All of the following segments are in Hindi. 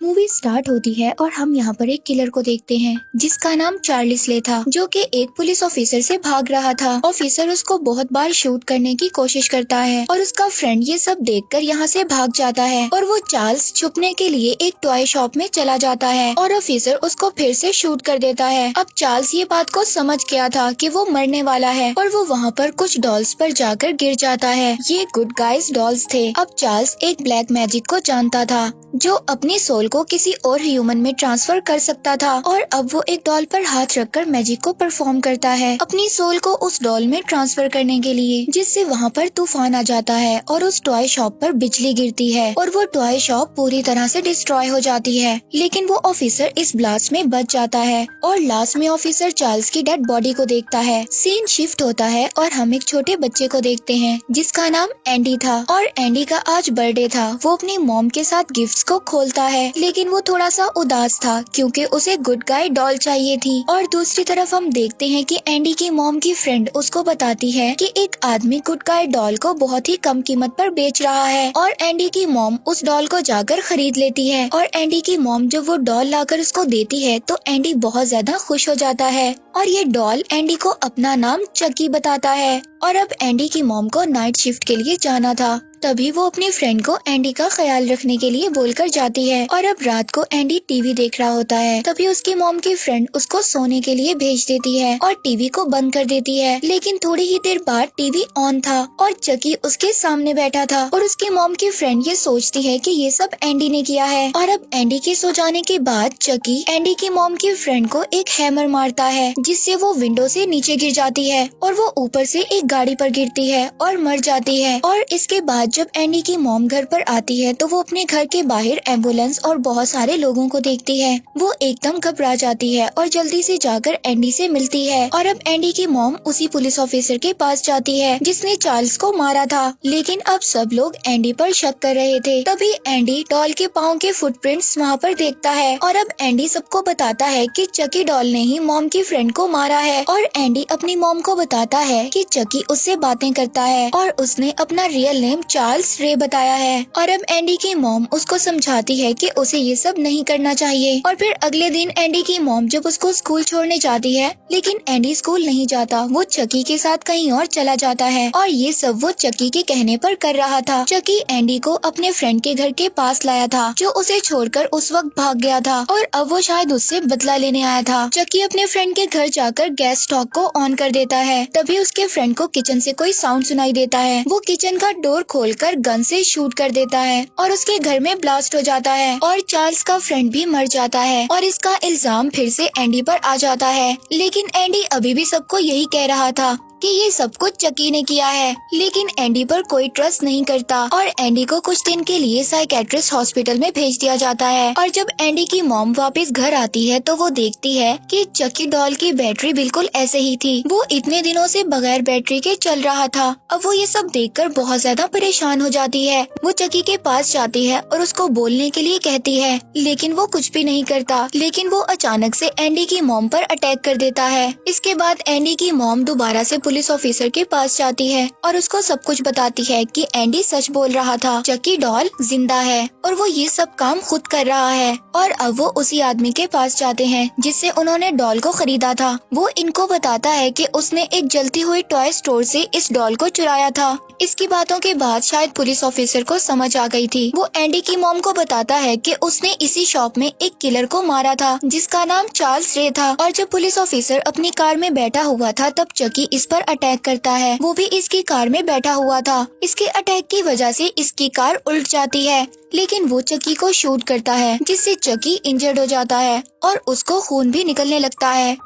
मूवी स्टार्ट होती है और हम यहाँ पर एक किलर को देखते हैं जिसका नाम चार्ली स्ले था, जो कि एक पुलिस ऑफिसर से भाग रहा था। ऑफिसर उसको बहुत बार शूट करने की कोशिश करता है और उसका फ्रेंड ये सब देखकर यहाँ से भाग जाता है और वो चार्ल्स छुपने के लिए एक टॉय शॉप में चला जाता है और ऑफिसर उसको फिर से शूट कर देता है। अब चार्ल्स ये बात को समझ गया था कि वो मरने वाला है और वो वहाँ पर कुछ डॉल्स पर जाकर गिर जाता है। ये गुड गाइज डॉल्स थे। अब चार्ल्स एक ब्लैक मैजिक को जानता था जो अपनी सोल को किसी और ह्यूमन में ट्रांसफर कर सकता था और अब वो एक डॉल पर हाथ रखकर मैजिक को परफॉर्म करता है अपनी सोल को उस डॉल में ट्रांसफर करने के लिए, जिससे वहाँ पर तूफान आ जाता है और उस टॉय शॉप पर बिजली गिरती है और वो टॉय शॉप पूरी तरह से डिस्ट्रॉय हो जाती है। लेकिन वो ऑफिसर इस ब्लास्ट में बच जाता है और लास्ट में ऑफिसर चार्ल्स की डेड बॉडी को देखता है। सीन शिफ्ट होता है और हम एक छोटे बच्चे को देखते हैं जिसका नाम एंडी था और एंडी का आज बर्थडे था। वो अपनी मॉम के साथ गिफ्ट्स को खोलता है, लेकिन वो थोड़ा सा उदास था क्योंकि उसे गुड गाय डॉल चाहिए थी। और दूसरी तरफ हम देखते हैं कि एंडी की मॉम की फ्रेंड उसको बताती है कि एक आदमी गुड गाय डॉल को बहुत ही कम कीमत पर बेच रहा है और एंडी की मॉम उस डॉल को जाकर खरीद लेती है। और एंडी की मॉम जब वो डॉल लाकर उसको देती है तो एंडी बहुत ज्यादा खुश हो जाता है और ये डॉल एंडी को अपना नाम चकी बताता है। और अब एंडी की मॉम को नाइट शिफ्ट के लिए जाना था, तभी वो अपनी फ्रेंड को एंडी का ख्याल रखने के लिए बोलकर जाती है। और अब रात को एंडी टीवी देख रहा होता है, तभी उसकी मॉम की फ्रेंड उसको सोने के लिए भेज देती है और टीवी को बंद कर देती है। लेकिन थोड़ी ही देर बाद टीवी ऑन था और चकी उसके सामने बैठा था और उसकी मॉम की फ्रेंड ये सोचती है कि ये सब एंडी ने किया है। और अब एंडी के सो जाने के बाद चकी एंडी की मॉम की फ्रेंड को एक हैमर मारता है जिससे वो विंडो से नीचे गिर जाती है और वो ऊपर से एक गाड़ी पर गिरती है और मर जाती है। और इसके बाद जब एंडी की मॉम घर पर आती है तो वो अपने घर के बाहर एम्बुलेंस और बहुत सारे लोगों को देखती है। वो एकदम घबरा जाती है और जल्दी से जाकर एंडी से मिलती है। और अब एंडी की मॉम उसी पुलिस ऑफिसर के पास जाती है जिसने चार्ल्स को मारा था, लेकिन अब सब लोग एंडी पर शक कर रहे थे। तभी एंडी डॉल के पाँव के फुटप्रिंट्स वहाँ पर देखता है और अब एंडी सबको बताता है कि चकी डॉल ने ही मॉम की फ्रेंड को मारा है। और एंडी अपनी मॉम को बताता है कि चकी उससे बातें करता है और उसने अपना रियल नेम चार्ल्स रे बताया है। और अब एंडी की मॉम उसको समझाती है कि उसे ये सब नहीं करना चाहिए। और फिर अगले दिन एंडी की मॉम जब उसको स्कूल छोड़ने जाती है, लेकिन एंडी स्कूल नहीं जाता, वो चकी के साथ कहीं और चला जाता है और ये सब वो चकी के कहने पर कर रहा था। चकी एंडी को अपने फ्रेंड के घर के पास लाया था जो उसे छोड़कर उस वक्त भाग गया था और अब वो शायद उससे बदला लेने आया था। चकी अपने फ्रेंड के घर जाकर गैस स्टोव को ऑन कर देता है, तभी उसके फ्रेंड को किचन से कोई साउंड सुनाई देता है। वो किचन का डोर खोलकर गन से शूट कर देता है और उसके घर में ब्लास्ट हो जाता है और चार्ल्स का फ्रेंड भी मर जाता है और इसका इल्जाम फिर से एंडी पर आ जाता है। लेकिन एंडी अभी भी सबको यही कह रहा था कि ये सब कुछ चकी ने किया है, लेकिन एंडी पर कोई ट्रस्ट नहीं करता और एंडी को कुछ दिन के लिए साइकेट्रिस्ट हॉस्पिटल में भेज दिया जाता है। और जब एंडी की मॉम वापस घर आती है तो वो देखती है कि चकी डॉल की बैटरी बिल्कुल ऐसे ही थी, वो इतने दिनों से बगैर बैटरी के चल रहा था। अब वो ये सब देखकर बहुत ज्यादा परेशान हो जाती है। वो चकी के पास जाती है और उसको बोलने के लिए कहती है, लेकिन वो कुछ भी नहीं करता। लेकिन वो अचानक से एंडी की मॉम पर अटैक कर देता है। इसके बाद एंडी की मॉम दोबारा से पुलिस ऑफिसर के पास जाती है और उसको सब कुछ बताती है कि एंडी सच बोल रहा था, चकी डॉल जिंदा है और वो ये सब काम खुद कर रहा है। और अब वो उसी आदमी के पास जाते हैं जिससे उन्होंने डॉल को खरीदा था। वो इनको बताता है कि उसने एक जलती हुई टॉय स्टोर से इस डॉल को चुराया था। इसकी बातों के बाद शायद पुलिस ऑफिसर को समझ आ गई थी। वो एंडी की मॉम को बताता है कि उसने इसी शॉप में एक किलर को मारा था जिसका नाम चार्ल्स रे था। और जब पुलिस ऑफिसर अपनी कार में बैठा हुआ था तब चकी इस पर अटैक करता है। वो भी इसकी कार में बैठा हुआ था। इसके अटैक की वजह से इसकी कार उल्ट जाती है, लेकिन वो चकी को शूट करता है जिससे चकी इंजर्ड हो जाता है और उसको खून भी निकलने लगता है।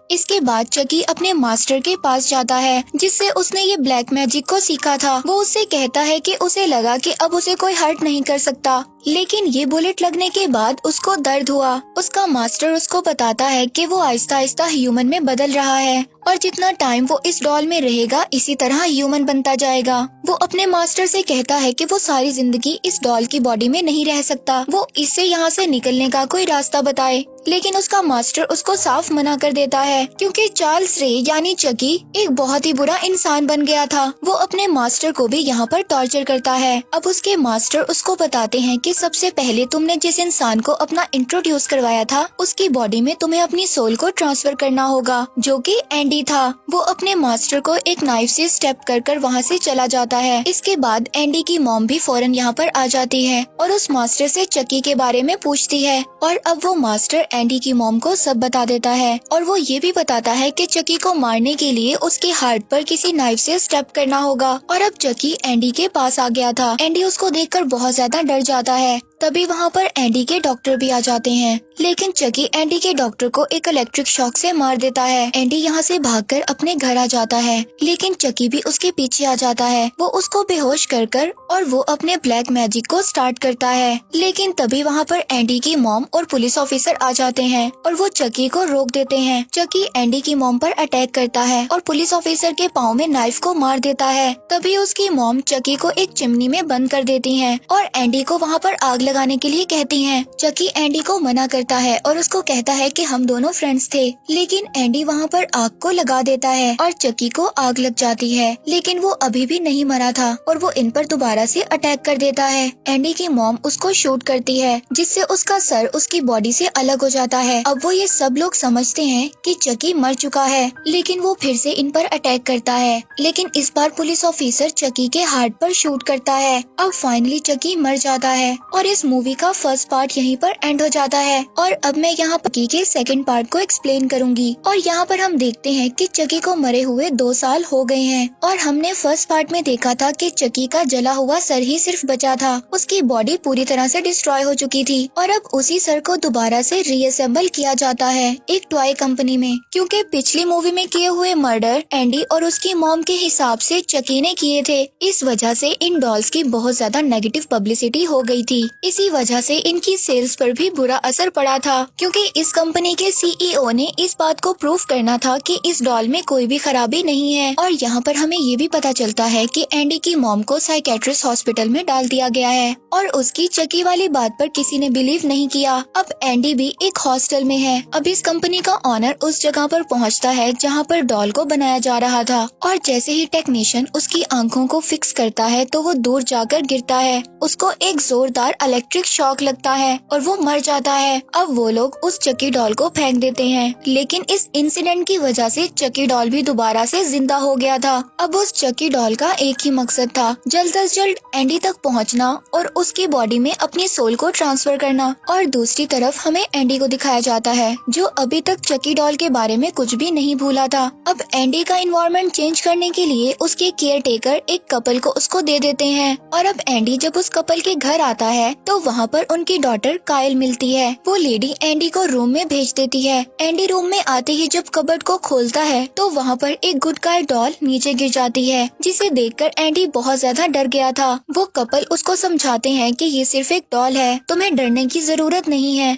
इसके बाद चकी अपने मास्टर के पास जाता है जिससे उसने ये ब्लैक मैजिक को सीखा था। वो उससे कहता है कि उसे लगा कि अब उसे कोई हर्ट नहीं कर सकता, लेकिन ये बुलेट लगने के बाद उसको दर्द हुआ। उसका मास्टर उसको बताता है कि वो आहिस्ता आहिस्ता ह्यूमन में बदल रहा है और जितना टाइम वो इस डॉल में रहेगा इसी तरह ह्यूमन बनता जाएगा। वो अपने मास्टर से कहता है कि वो सारी जिंदगी इस डॉल की बॉडी में नहीं रह सकता, वो इससे यहाँ से निकलने का कोई रास्ता बताए। लेकिन उसका मास्टर उसको साफ मना कर देता है क्योंकि चार्ल्स रे यानी चकी एक बहुत ही बुरा इंसान बन गया था। वो अपने मास्टर को भी यहाँ पर टॉर्चर करता है। अब उसके मास्टर उसको बताते हैं कि कि सबसे पहले तुमने जिस इंसान को अपना इंट्रोड्यूस करवाया था उसकी बॉडी में तुम्हें अपनी सोल को ट्रांसफर करना होगा, जो कि एंडी था। वो अपने मास्टर को एक नाइफ से स्टेप कर वहाँ से चला जाता है। इसके बाद एंडी की मॉम भी फौरन यहाँ पर आ जाती है और उस मास्टर से चकी के बारे में पूछती है और अब वो मास्टर एंडी की मॉम को सब बता देता है और वो ये भी बताता है कि चकी को मारने के लिए उसके हार्ट पर किसी नाइफ से स्टेप करना होगा। और अब चकी एंडी के पास आ गया था। एंडी उसको देखकर बहुत ज्यादा डर जाता है। तभी वहाँ पर एंडी के डॉक्टर भी आ जाते हैं, लेकिन चकी एंडी के डॉक्टर को एक इलेक्ट्रिक शॉक से मार देता है। एंडी यहाँ से भागकर अपने घर आ जाता है, लेकिन चकी भी उसके पीछे आ जाता है। वो उसको बेहोश कर और वो अपने ब्लैक मैजिक को स्टार्ट करता है, लेकिन तभी वहाँ पर एंडी की मॉम और पुलिस ऑफिसर आ जाते हैं और वो चकी को रोक देते हैं। चकी एंडी की मॉम पर अटैक करता है और पुलिस ऑफिसर के पाँव में नाइफ को मार देता है। तभी उसकी मॉम चकी को एक चिमनी में बंद कर देती है और एंडी को वहाँ पर आग लगाने के लिए कहती हैं। चकी एंडी को मना करता है और उसको कहता है कि हम दोनों फ्रेंड्स थे, लेकिन एंडी वहाँ पर आग को लगा देता है और चकी को आग लग जाती है, लेकिन वो अभी भी नहीं मरा था और वो इन पर दोबारा से अटैक कर देता है। एंडी की मॉम उसको शूट करती है, जिससे उसका सर उसकी बॉडी से अलग हो जाता है। अब वो ये सब लोग समझते हैं कि चकी मर चुका है, लेकिन वो फिर से इन पर अटैक करता है, लेकिन इस बार पुलिस ऑफिसर चकी के हार्ट पर शूट करता है। अब फाइनली चकी मर जाता है और इस मूवी का फर्स्ट पार्ट यहीं पर एंड हो जाता है। और अब मैं यहाँ चकी के सेकंड पार्ट को एक्सप्लेन करूंगी। और यहाँ पर हम देखते हैं कि चकी को मरे हुए 2 साल हो गए हैं और हमने फर्स्ट पार्ट में देखा था कि चकी का जला हुआ सर ही सिर्फ बचा था। उसकी बॉडी पूरी तरह से डिस्ट्रॉय हो चुकी थी और अब उसी सर को दोबारा से रीअसेंबल किया जाता है एक टॉय कंपनी में, क्योंकि पिछली मूवी में किए हुए मर्डर एंडी और उसकी मॉम के हिसाब से चकी ने किए थे। इस वजह से इन डॉल्स की बहुत ज्यादा नेगेटिव पब्लिसिटी हो गई थी। इसी वजह से इनकी सेल्स पर भी बुरा असर पड़ा था, क्योंकि इस कंपनी के सीईओ ने इस बात को प्रूफ करना था कि इस डॉल में कोई भी खराबी नहीं है। और यहाँ पर हमें ये भी पता चलता है कि एंडी की मॉम को साइकेट्रिस्ट हॉस्पिटल में डाल दिया गया है और उसकी चकी वाली बात पर किसी ने बिलीव नहीं किया। अब एंडी भी एक हॉस्टल में है। अब इस कंपनी का ऑनर उस जगह पर पहुँचता है जहाँ पर डॉल को बनाया जा रहा था और जैसे ही टेक्नीशियन उसकी आंखों को फिक्स करता है तो वो दूर जाकर गिरता है। उसको एक जोरदार इलेक्ट्रिक शॉक लगता है और वो मर जाता है। अब वो लोग उस चकी डॉल को फेंक देते हैं, लेकिन इस इंसिडेंट की वजह से चकी डॉल भी दोबारा से जिंदा हो गया था। अब उस चकी डॉल का एक ही मकसद था, जल्द से जल्द एंडी तक पहुंचना और उसकी बॉडी में अपनी सोल को ट्रांसफर करना। और दूसरी तरफ हमें एंडी को दिखाया जाता है जो अभी तक चकी डॉल के बारे में कुछ भी नहीं भूला था। अब एंडी का इन्वायरमेंट चेंज करने के लिए उसके केयर टेकर एक कपल को उसको दे देते हैं और अब एंडी जब उस कपल के घर आता है तो वहाँ पर उनकी डॉटर कायल मिलती है। वो लेडी एंडी को रूम में भेज देती है। एंडी रूम में आते ही जब कबर्ड को खोलता है तो वहाँ पर एक गुड गाय डॉल नीचे गिर जाती है, जिसे देखकर एंडी बहुत ज्यादा डर गया था। वो कपल उसको समझाते हैं कि ये सिर्फ एक डॉल है, तुम्हें डरने की जरूरत नहीं है।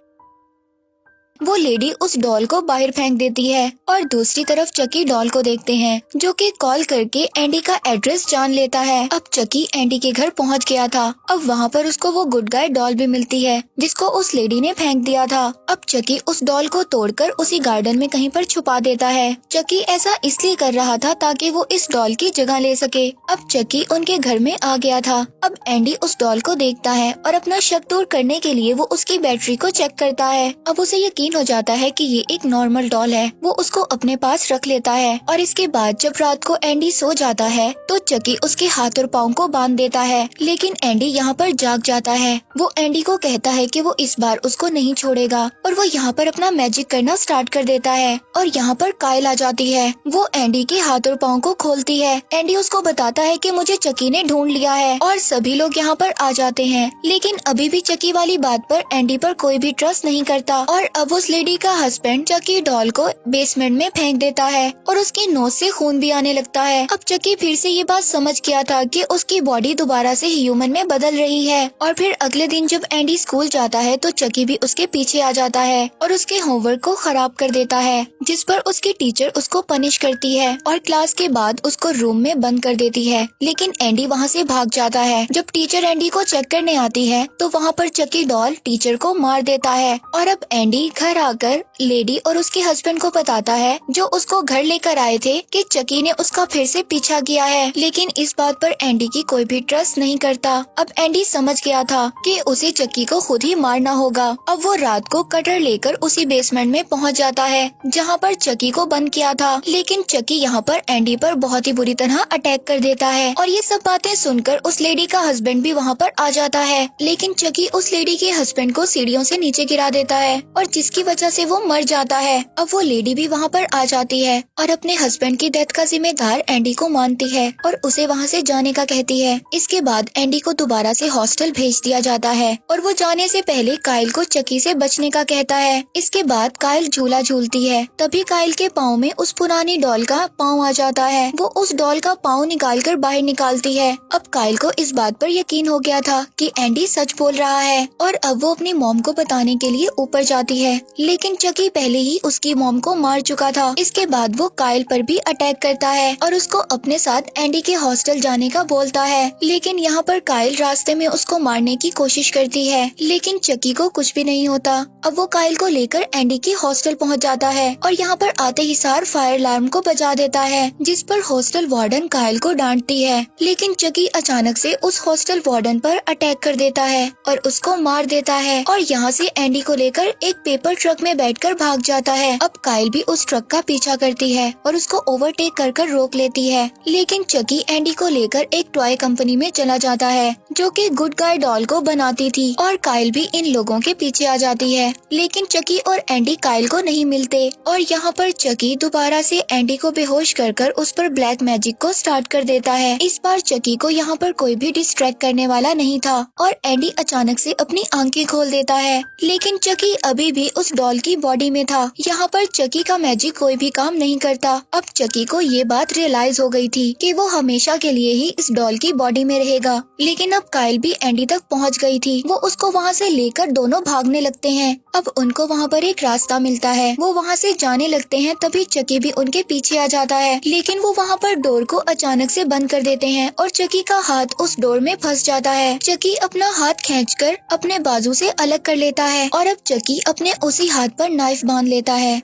वो लेडी उस डॉल को बाहर फेंक देती है और दूसरी तरफ चकी डॉल को देखते हैं जो कि कॉल करके एंडी का एड्रेस जान लेता है। अब चकी एंडी के घर पहुंच गया था। अब वहाँ पर उसको वो गुड गाय डॉल भी मिलती है जिसको उस लेडी ने फेंक दिया था। अब चकी उस डॉल को तोड़कर उसी गार्डन में कहीं पर छुपा देता है। चकी ऐसा इसलिए कर रहा था ताकि वो इस डॉल की जगह ले सके। अब चकी उनके घर में आ गया था। अब एंडी उस डॉल को देखता है और अपना शक दूर करने के लिए वो उसकी बैटरी को चेक करता है। अब उसे यकीन हो जाता है कि ये एक नॉर्मल डॉल है। वो उसको अपने पास रख लेता है और इसके बाद जब रात को एंडी सो जाता है तो चकी उसके हाथ और पाँव को बांध देता है, लेकिन एंडी यहाँ पर जाग जाता है। वो एंडी को कहता है कि वो इस बार उसको नहीं छोड़ेगा और वो यहाँ पर अपना मैजिक करना स्टार्ट कर देता है और यहाँ पर कायल आ जाती है। वो एंडी के हाथ और पाँव को खोलती है। एंडी उसको बताता है कि मुझे चकी ने ढूंढ लिया है और सभी लोग यहाँ पर आ जाते हैं, लेकिन अभी भी चकी वाली बात पर एंडी पर कोई भी ट्रस्ट नहीं करता और अब उस लेडी का हस्बैंड चकी डॉल को बेसमेंट में फेंक देता है और उसकी नोज से खून भी आने लगता है। अब चकी फिर से ये बात समझ गया था कि उसकी बॉडी दोबारा से ह्यूमन में बदल रही है और फिर अगले दिन जब एंडी स्कूल जाता है तो चकी भी उसके पीछे आ जाता है और उसके होमवर्क को खराब कर देता है, जिस पर उसकी टीचर उसको पनिश करती है और क्लास के बाद उसको रूम में बंद कर देती है। लेकिन एंडी वहाँ से भाग जाता है। जब टीचर एंडी को चेक करने आती है तो वहाँ पर चकी डॉल टीचर को मार देता है और अब एंडी घर आकर लेडी और उसके हस्बैंड को बताता है, जो उसको घर लेकर आए थे, कि चकी ने उसका फिर से पीछा किया है। लेकिन इस बात पर एंडी की कोई भी ट्रस्ट नहीं करता। अब एंडी समझ गया था कि उसे चकी को खुद ही मारना होगा। अब वो रात को कटर लेकर उसी बेसमेंट में पहुंच जाता है जहां पर चकी को बंद किया था। लेकिन चकी यहां पर एंडी पर बहुत ही बुरी तरह अटैक कर देता है और ये सब बातें सुनकर उस लेडी का हस्बैंड भी वहां पर आ जाता है। लेकिन चकी उस लेडी के हस्बैंड को सीढ़ियों से नीचे गिरा देता है और जिसकी वजह से वो मर जाता है। अब वो लेडी भी वहाँ पर आ जाती है और अपने हस्बैंड की डेथ का जिम्मेदार एंडी को मानती है और उसे वहाँ से जाने का कहती है। इसके बाद एंडी को दोबारा से हॉस्टल भेज दिया जाता है और वो जाने से पहले काइल को चकी से बचने का कहता है। इसके बाद काइल झूला झूलती है, तभी काइल के पाँव में उस पुरानी डॉल का पाँव आ जाता है। वो उस डॉल का पाँव निकालकर बाहर निकालती है। अब काइल को इस बात पर यकीन हो गया था कि एंडी सच बोल रहा है और अब वो अपनी मॉम को बताने के लिए ऊपर जाती है। लेकिन चकी पहले ही उसकी मॉम को मार चुका था। इसके बाद वो काइल पर भी अटैक करता है और उसको अपने साथ एंडी के हॉस्टल जाने का बोलता है। लेकिन यहाँ पर काइल रास्ते में उसको मारने की कोशिश करती है, लेकिन चकी को कुछ भी नहीं होता। अब वो काइल को लेकर एंडी के हॉस्टल पहुँच जाता है और यहाँ पर आते ही सार फायर अलार्म को बजा देता है, जिस पर हॉस्टल वार्डन काइल को डांटती है। लेकिन चकी अचानक से उस हॉस्टल वार्डन पर अटैक कर देता है और उसको मार देता है और यहाँ से एंडी को लेकर एक पेपर ट्रक में बैठकर भाग जाता है। अब काइल भी उस ट्रक का पीछा करती है और उसको ओवरटेक कर रोक लेती है। लेकिन चकी एंडी को लेकर एक टॉय कंपनी में चला जाता है जो कि गुड गाय डॉल को बनाती थी और काइल भी इन लोगों के पीछे आ जाती है। लेकिन चकी और एंडी काइल को नहीं मिलते और यहाँ पर चकी दोबारा से एंडी को बेहोश कर उस पर ब्लैक मैजिक को स्टार्ट कर देता है। इस बार चकी को यहाँ पर कोई भी डिस्ट्रैक्ट करने वाला नहीं था और एंडी अचानक से अपनी आंखें खोल देता है। लेकिन चकी अभी भी उस डॉल की बॉडी में था। यहाँ पर चकी का मैजिक कोई भी काम नहीं करता। अब चकी को ये बात रियलाइज हो गई थी कि वो हमेशा के लिए ही इस डॉल की बॉडी में रहेगा। लेकिन अब काइल भी एंडी तक पहुँच गई थी। वो उसको वहाँ से लेकर दोनों भागने लगते हैं। अब उनको वहाँ पर एक रास्ता मिलता है, वो वहाँ से जाने लगते हैं। तभी चकी भी उनके पीछे आ जाता है, लेकिन वो वहाँ पर डोर को अचानक से बंद कर देते हैं और चकी का हाथ उस डोर में फंस जाता है। चकी अपना हाथ खींचकर अपने बाजू से अलग कर लेता है और अब चकी अपने उसी हाथ पर नाइफ बांध लेता है।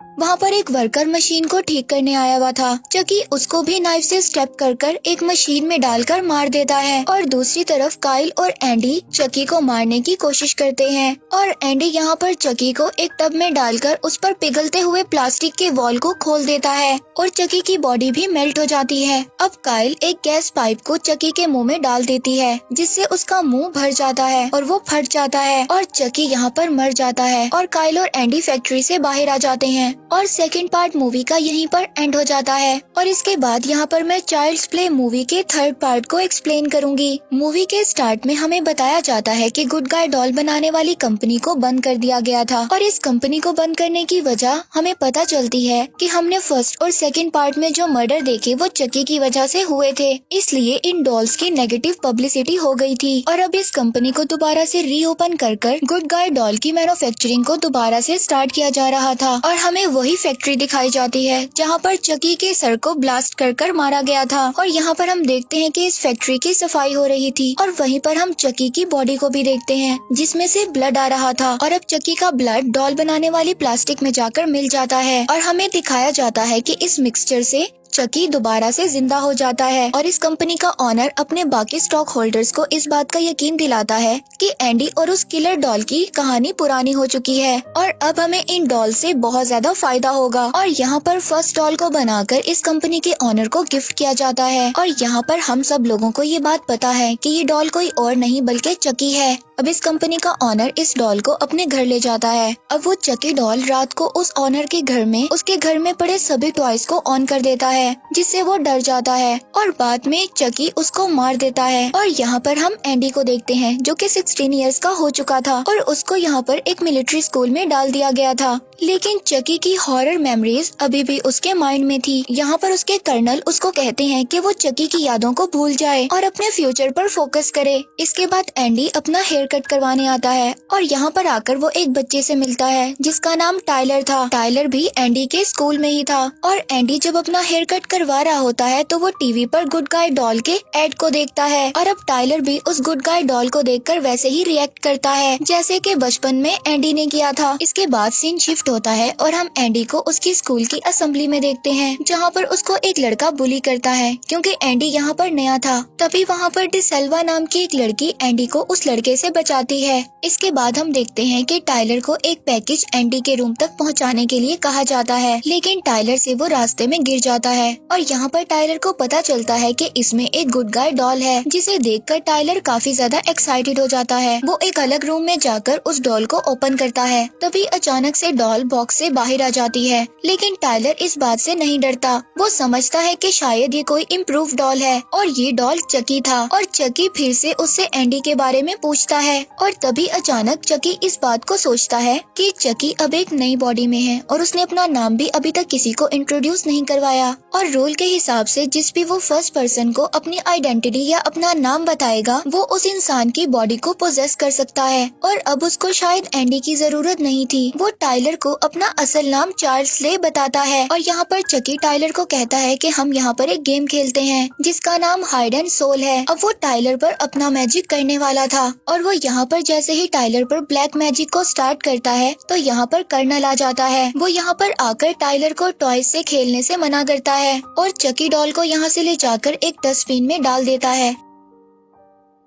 वहाँ पर एक वर्कर मशीन को ठीक करने आया हुआ था। चकी उसको भी नाइफ से स्टेप कर एक मशीन में डालकर मार देता है और दूसरी तरफ काइल और एंडी चकी को मारने की कोशिश करते हैं और एंडी यहाँ पर चकी को एक टब में डालकर उस पर पिघलते हुए प्लास्टिक के वॉल को खोल देता है और चकी की बॉडी भी मेल्ट हो जाती है। अब काइल एक गैस पाइप को चकी के मुंह में डाल देती है, जिससे उसका मुंह भर जाता है और वो फट जाता है और चकी यहाँ पर मर जाता है और काइल और एंडी फैक्ट्री से बाहर आ जाते हैं और सेकंड पार्ट मूवी का यहीं पर एंड हो जाता है। और इसके बाद यहाँ पर मैं चाइल्ड्स प्ले मूवी के थर्ड पार्ट को एक्सप्लेन करूंगी। मूवी के स्टार्ट में हमें बताया जाता है कि गुड गाय डॉल बनाने वाली कंपनी को बंद कर दिया गया था और इस कंपनी को बंद करने की वजह हमें पता चलती है कि हमने फर्स्ट और सेकंड पार्ट में जो मर्डर देखे वो चकी की वजह से हुए थे, इसलिए इन डॉल्स की नेगेटिव पब्लिसिटी हो गई थी और अब इस कंपनी को दोबारा से रीओपन कर गुड गाय डॉल की मैन्युफैक्चरिंग को दोबारा से स्टार्ट किया जा रहा था और हमें वही फैक्ट्री दिखाई जाती है जहाँ पर चकी के सर को ब्लास्ट कर मारा गया था और यहाँ पर हम देखते हैं कि इस फैक्ट्री की सफाई हो रही थी और वहीं पर हम चकी की बॉडी को भी देखते हैं जिसमें से ब्लड आ रहा था और अब चकी का ब्लड डॉल बनाने वाली प्लास्टिक में जाकर मिल जाता है और हमें दिखाया जाता है कि इस मिक्सचर से चकी दोबारा से जिंदा हो जाता है और इस कंपनी का ऑनर अपने बाकी स्टॉक होल्डर्स को इस बात का यकीन दिलाता है कि एंडी और उस किलर डॉल की कहानी पुरानी हो चुकी है और अब हमें इन डॉल से बहुत ज्यादा फायदा होगा और यहाँ पर फर्स्ट डॉल को बनाकर इस कंपनी के ऑनर को गिफ्ट किया जाता है और यहाँ पर हम सब लोगों को ये बात पता है कि ये डॉल कोई और नहीं बल्कि चकी है। अब इस कंपनी का ऑनर इस डॉल को अपने घर ले जाता है। अब वो चकी डॉल रात को उस ऑनर के घर में उसके घर में पड़े सभी टॉयज को ऑन कर देता है, जिससे वो डर जाता है और बाद में चकी उसको मार देता है। और यहाँ पर हम एंडी को देखते हैं जो कि 16 इयर्स का हो चुका था और उसको यहाँ पर एक मिलिट्री स्कूल में डाल दिया गया था, लेकिन चकी की हॉरर मेमोरीज अभी भी उसके माइंड में थी। यहाँ पर उसके कर्नल उसको कहते हैं कि वो चकी की यादों को भूल जाए और अपने फ्यूचर पर फोकस करे। इसके बाद एंडी अपना हेयर कट करवाने आता है और यहाँ पर आकर वो एक बच्चे से मिलता है जिसका नाम टाइलर था। टाइलर भी एंडी के स्कूल में ही था और एंडी जब अपना हेयर कट करवा रहा होता है तो वो टीवी पर गुड गाय डॉल के एड को देखता है और अब टाइलर भी उस गुड गाय डॉल को देखकर वैसे ही रिएक्ट करता है जैसे कि बचपन में एंडी ने किया था। इसके बाद सीन शिफ्ट होता है और हम एंडी को उसकी स्कूल की असेंबली में देखते हैं जहाँ पर उसको एक लड़का बुली करता है क्योंकि एंडी यहाँ पर नया था। तभी वहाँ पर डिसेल्वा नाम की एक लड़की एंडी को उस लड़के से बचाती है। इसके बाद हम देखते हैं कि टाइलर को एक पैकेज एंडी के रूम तक पहुँचाने के लिए कहा जाता है, लेकिन टाइलर से वो रास्ते में गिर जाता है और यहाँ पर टाइलर को पता चलता है कि इसमें एक गुड गाय डॉल है, जिसे देखकर टाइलर काफी ज्यादा एक्साइटेड हो जाता है। वो एक अलग रूम में जाकर उस डॉल को ओपन करता है। तभी अचानक से डॉल बॉक्स से बाहर आ जाती है, लेकिन टाइलर इस बात से नहीं डरता। वो समझता है कि शायद ये कोई इम्प्रूव डॉल है और ये डॉल चकी था और चकी फिर से उससे एंडी के बारे में पूछता है। और तभी अचानक चकी इस बात को सोचता है कि चकी अब एक नई बॉडी में है और उसने अपना नाम भी अभी तक किसी को इंट्रोड्यूस नहीं करवाया और रूल के हिसाब से जिस भी वो फर्स्ट पर्सन को अपनी आइडेंटिटी या अपना नाम बताएगा वो उस इंसान की बॉडी को पोजेस कर सकता है। और अब उसको शायद एंडी की जरूरत नहीं थी। वो टाइलर को अपना असल नाम चार्ल्स ले बताता है और यहाँ पर चकी टाइलर को कहता है कि हम यहाँ पर एक गेम खेलते हैं जिसका नाम हाइड एंड सोल है। अब वो टाइलर पर अपना मैजिक करने वाला था और वो यहाँ पर जैसे ही टाइलर पर ब्लैक मैजिक को स्टार्ट करता है तो यहाँ पर कर्नल आ जाता है। वो यहाँ पर आकर टाइलर को टॉयज से खेलने से मना करता है और चकी डॉल को यहाँ से ले जाकर एक डस्टबिन में डाल देता है।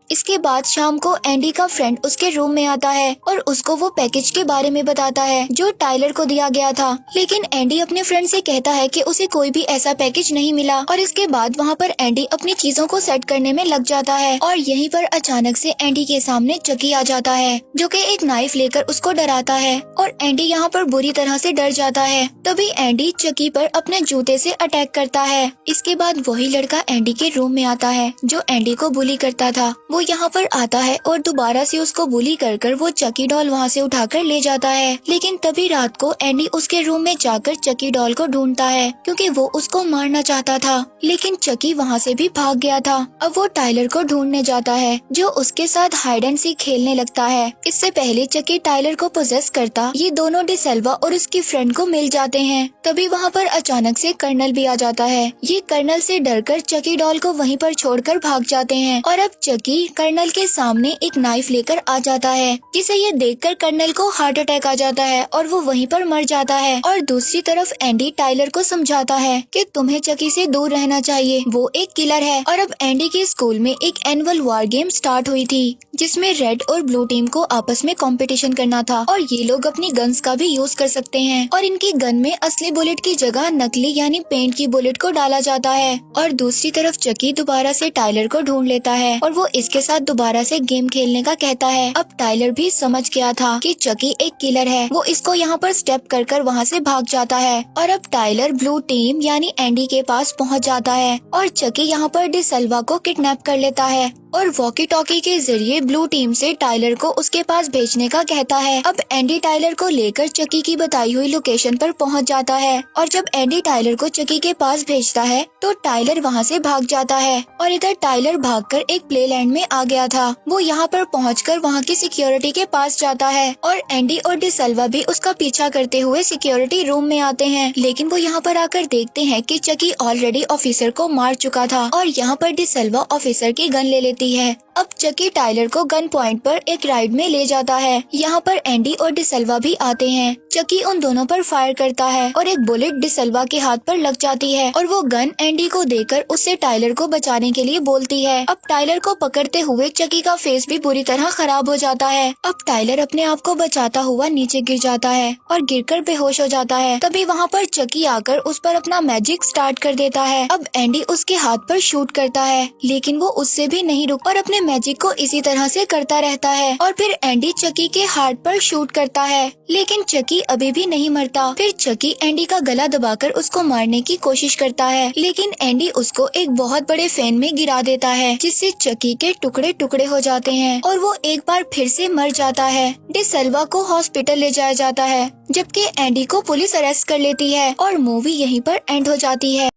इसके बाद शाम को एंडी का फ्रेंड उसके रूम में आता है और उसको वो पैकेज के बारे में बताता है जो टाइलर को दिया गया था, लेकिन एंडी अपने फ्रेंड से कहता है कि उसे कोई भी ऐसा पैकेज नहीं मिला। और इसके बाद वहाँ पर एंडी अपनी चीजों को सेट करने में लग जाता है और यहीं पर अचानक से एंडी के सामने चकी आ जाता है जो कि एक नाइफ लेकर उसको डराता है और एंडी यहाँ पर बुरी तरह से डर जाता है। तभी एंडी चकी पर अपने जूते से अटैक करता है। इसके बाद वही लड़का एंडी के रूम में आता है जो एंडी को बुली करता था। वो यहाँ पर आता है और दोबारा से उसको बुली कर वो चकी डॉल वहाँ से उठाकर ले जाता है। लेकिन तभी रात को एंडी उसके रूम में जाकर चकी डॉल को ढूंढता है क्योंकि वो उसको मारना चाहता था, लेकिन चकी वहाँ से भी भाग गया था। अब वो टाइलर को ढूंढने जाता है जो उसके साथ हाइड एंड सीक खेलने लगता है। इससे पहले चकी टाइलर को पोजेस करता ये दोनों डिसेल्वा और उसकी फ्रेंड को मिल जाते हैं। तभी वहाँ पर अचानक से कर्नल भी आ जाता है। ये कर्नल से डरकर चकी डॉल को वहीं पर छोड़कर भाग जाते हैं और अब चकी कर्नल के सामने एक नाइफ लेकर आ जाता है, जिसे ये देखकर कर्नल को हार्ट अटैक आ जाता है और वो वहीं पर मर जाता है। और दूसरी तरफ एंडी टाइलर को समझाता है कि तुम्हें चकी से दूर रहना चाहिए, वो एक किलर है। और अब एंडी के स्कूल में एक एनुअल वॉर गेम स्टार्ट हुई थी जिसमें रेड और ब्लू टीम को आपस में कंपटीशन करना था और ये लोग अपनी गन्स का भी यूज कर सकते हैं और इनकी गन में असली बुलेट की जगह नकली यानी पेंट की बुलेट को डाला जाता है। और दूसरी तरफ चकी दोबारा से टाइलर को ढूंढ लेता है और वो इसके साथ दोबारा से गेम खेलने का कहता है। अब टाइलर भी समझ गया था कि चकी एक किलर है। वो इसको यहाँ पर स्टेप कर वहाँ से भाग जाता है और अब टाइलर ब्लू टीम यानी एंडी के पास पहुँच जाता है और चकी यहाँ पर डिसेल्वा को किडनैप कर लेता है और वॉकी टॉकी के जरिए ब्लू टीम से टाइलर को उसके पास भेजने का कहता है। अब एंडी टाइलर को लेकर चकी की बताई हुई लोकेशन पर पहुंच जाता है और जब एंडी टाइलर को चकी के पास भेजता है तो टाइलर वहां से भाग जाता है और इधर टाइलर भागकर एक प्लेलैंड में आ गया था। वो यहाँ पर पहुंचकर वहाँ की सिक्योरिटी के पास जाता है और एंडी और डिसेल्वा भी उसका पीछा करते हुए सिक्योरिटी रूम में आते हैं, लेकिन वो यहाँ पर आकर देखते हैं कि चकी ऑलरेडी ऑफिसर को मार चुका था और यहाँ पर डिसेल्वा ऑफिसर की गन ले लेती है। अब चकी टाइलर को गन पॉइंट पर एक राइड में ले जाता है। यहाँ पर एंडी और डिसेल्वा भी आते हैं। चकी उन दोनों पर फायर करता है और एक बुलेट डिसेल्वा के हाथ पर लग जाती है और वो गन एंडी को देकर उससे टाइलर को बचाने के लिए बोलती है। अब टाइलर को पकड़ते हुए चकी का फेस भी बुरी तरह खराब हो जाता है। अब टाइलर अपने आप को बचाता हुआ नीचे गिर जाता है और गिरकर बेहोश हो जाता है। तभी वहाँ पर चकी आकर उस पर अपना मैजिक स्टार्ट कर देता है। अब एंडी उसके हाथ पर शूट करता है, लेकिन वो उससे भी नहीं रुक और अपने मैजिक को इसी तरह से करता रहता है और फिर एंडी चकी के हार्ट पर शूट करता है, लेकिन चकी अभी भी नहीं मरता। फिर चकी एंडी का गला दबाकर उसको मारने की कोशिश करता है, लेकिन एंडी उसको एक बहुत बड़े फैन में गिरा देता है जिससे चकी के टुकड़े टुकड़े हो जाते हैं और वो एक बार फिर से मर जाता है। डिसेल्वा को हॉस्पिटल ले जाया जाता है जबकि एंडी को पुलिस अरेस्ट कर लेती है और मूवी यहीं पर एंड हो जाती है।